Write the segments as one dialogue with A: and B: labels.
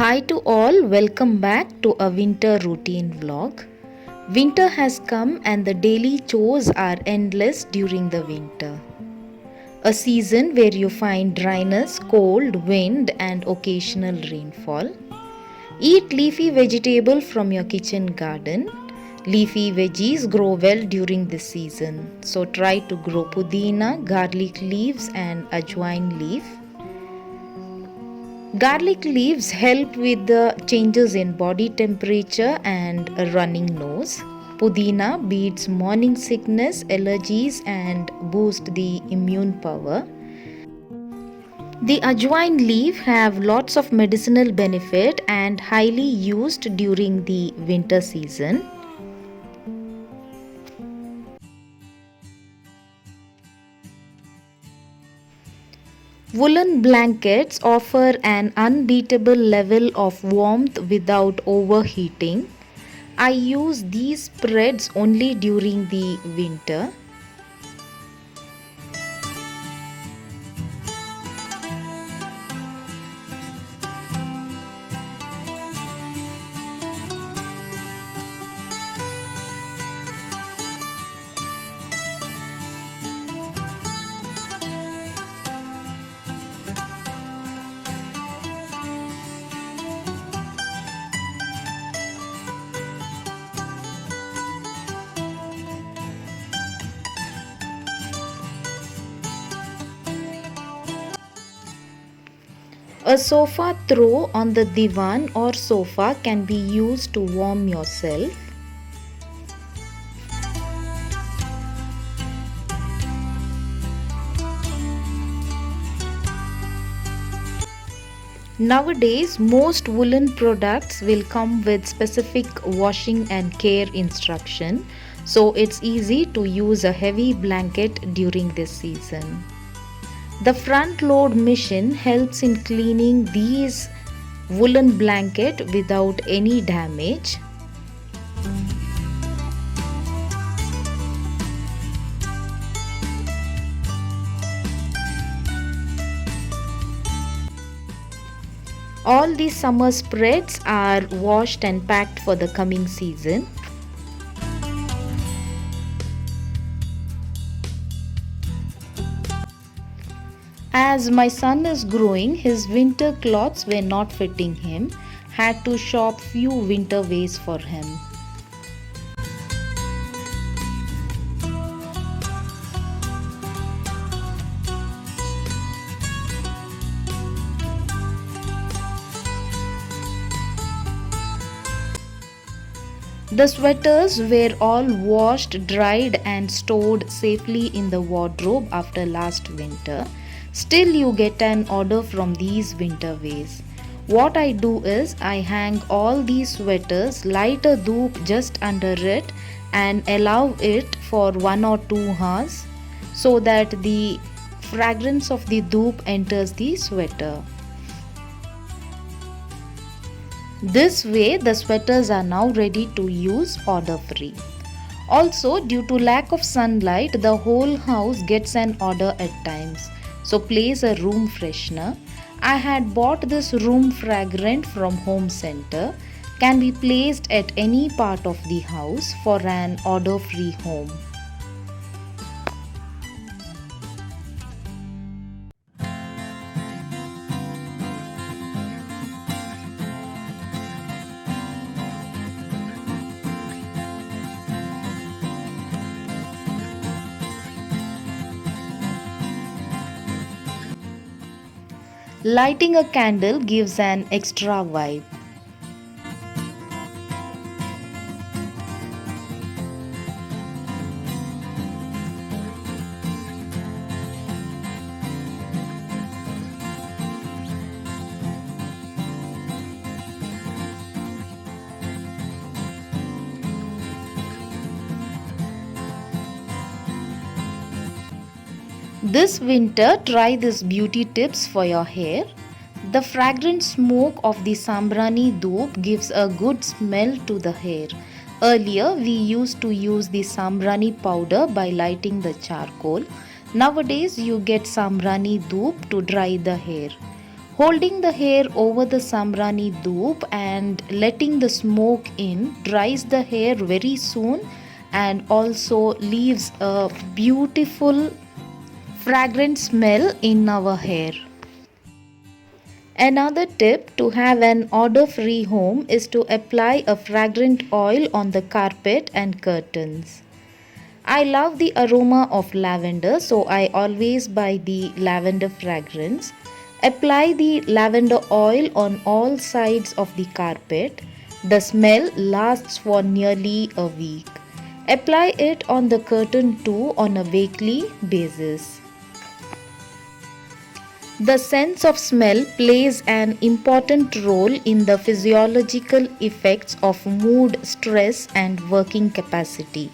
A: Hi to all, welcome back to a winter routine vlog. Winter has come and the daily chores are endless during the winter. A season where you find dryness, cold, wind and occasional rainfall. Eat leafy vegetable from your kitchen garden. Leafy veggies grow well during this season. So try to grow pudina, garlic leaves and ajwain leaf. Garlic leaves help with the changes in body temperature and a running nose. Pudina beats morning sickness, allergies and boost the immune power. The ajwain leaf have lots of medicinal benefit and highly used during the winter season. Woolen blankets offer an unbeatable level of warmth without overheating. I use these spreads only during the winter. A sofa throw on the divan or sofa can be used to warm yourself. Nowadays, most woolen products will come with specific washing and care instruction, so it's easy to use a heavy blanket during this season. The front load machine helps in cleaning these woolen blanket without any damage. All these summer spreads are washed and packed for the coming season. As my son is growing, his winter clothes were not fitting him. Had to shop few winter wears for him. The sweaters were all washed, dried and stored safely in the wardrobe after last winter. Still you get an order from these winter wears. What I do is I hang all these sweaters, light a dhoop just under it and allow it for 1 or 2 hours so that the fragrance of the dhoop enters the sweater. This way the sweaters are now ready to use order free. Also, due to lack of sunlight, the whole house gets an odor at times. So place a room freshener. I had bought this room fragrant from Home Center. Can be placed at any part of the house for an odor free home. Lighting a candle gives an extra vibe. This winter, try these beauty tips for your hair. The fragrant smoke of the sambrani dhoop gives a good smell to the hair. Earlier, we used to use the sambrani powder by lighting the charcoal. Nowadays, you get sambrani dhoop to dry the hair. Holding the hair over the samrani dhoop and letting the smoke in dries the hair very soon and also leaves a beautiful fragrant smell in our hair. Another tip to have an odor free home is to apply a fragrant oil on the carpet and curtains. I love the aroma of lavender, so I always buy the lavender fragrance. Apply the lavender oil on all sides of the carpet. The smell lasts for nearly a week. Apply it on the curtain too on a weekly basis. The sense of smell plays an important role in the physiological effects of mood, stress, and working capacity.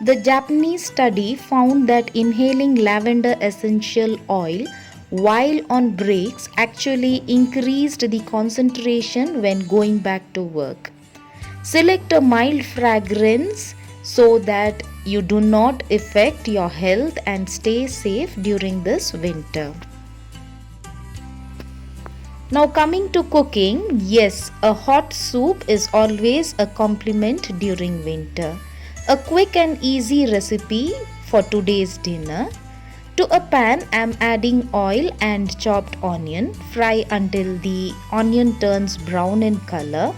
A: The Japanese study found that inhaling lavender essential oil while on breaks actually increased the concentration when going back to work. Select a mild fragrance so that you do not affect your health and stay safe during this winter. Now, coming to cooking, yes, a hot soup is always a compliment during winter. A quick and easy recipe for today's dinner. To a pan, I am adding oil and chopped onion. Fry until the onion turns brown in color.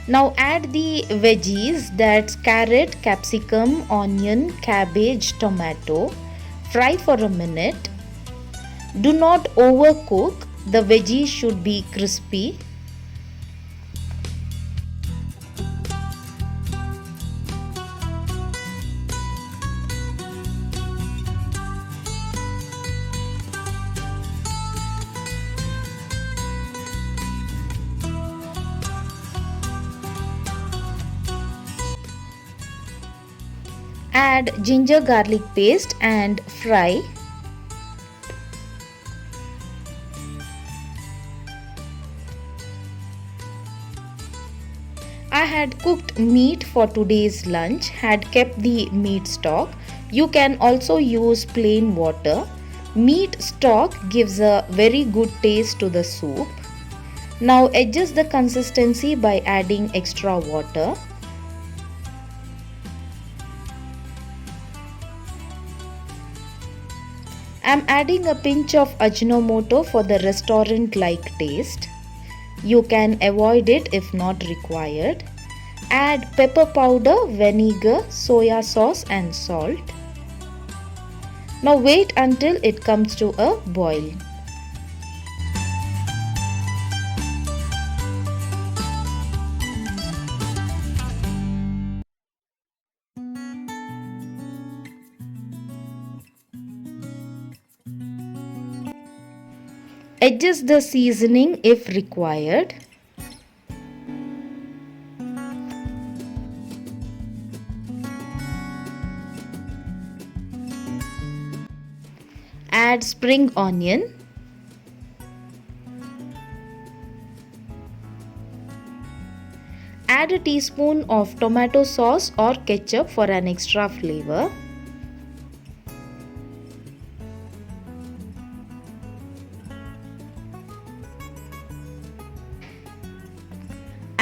A: Now add the veggies, that's carrot, capsicum, onion, cabbage, tomato. Fry for a minute. Do not overcook. The veggies should be crispy. Add ginger garlic paste and fry. I had cooked meat for today's lunch, had kept the meat stock. You can also use plain water. Meat stock gives a very good taste to the soup. Now adjust the consistency by adding extra water. I'm adding a pinch of Ajinomoto for the restaurant-like taste. You can avoid it if not required. Add pepper powder, vinegar, soya sauce and salt. Now wait until it comes to a boil. Adjust the seasoning if required. Add spring onion. Add a teaspoon of tomato sauce or ketchup for an extra flavor.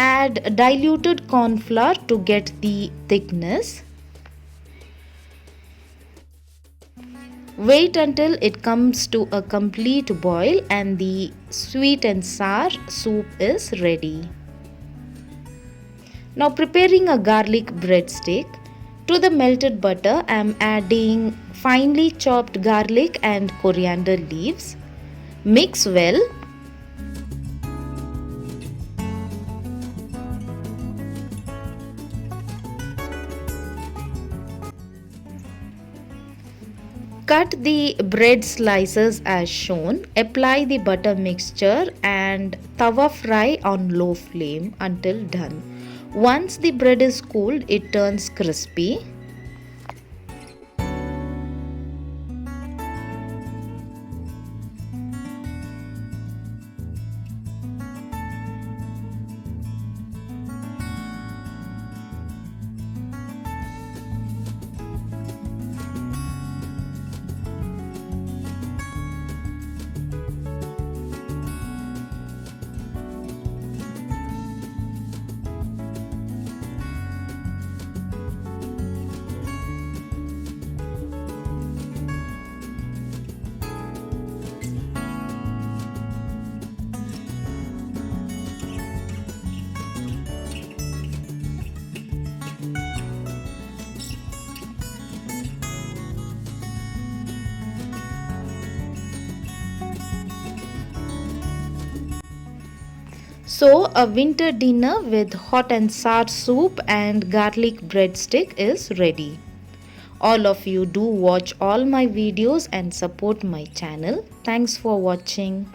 A: Add diluted corn flour to get the thickness. Wait until it comes to a complete boil and the sweet and sour soup is ready. Now preparing a garlic breadstick. To the melted butter, I am adding finely chopped garlic and coriander leaves. Mix well. Cut the bread slices as shown. Apply the butter mixture and tawa fry on low flame until done. Once the bread is cooled, it turns crispy. So, a winter dinner with hot and sour soup and garlic breadstick is ready. All of you do watch all my videos and support my channel. Thanks for watching.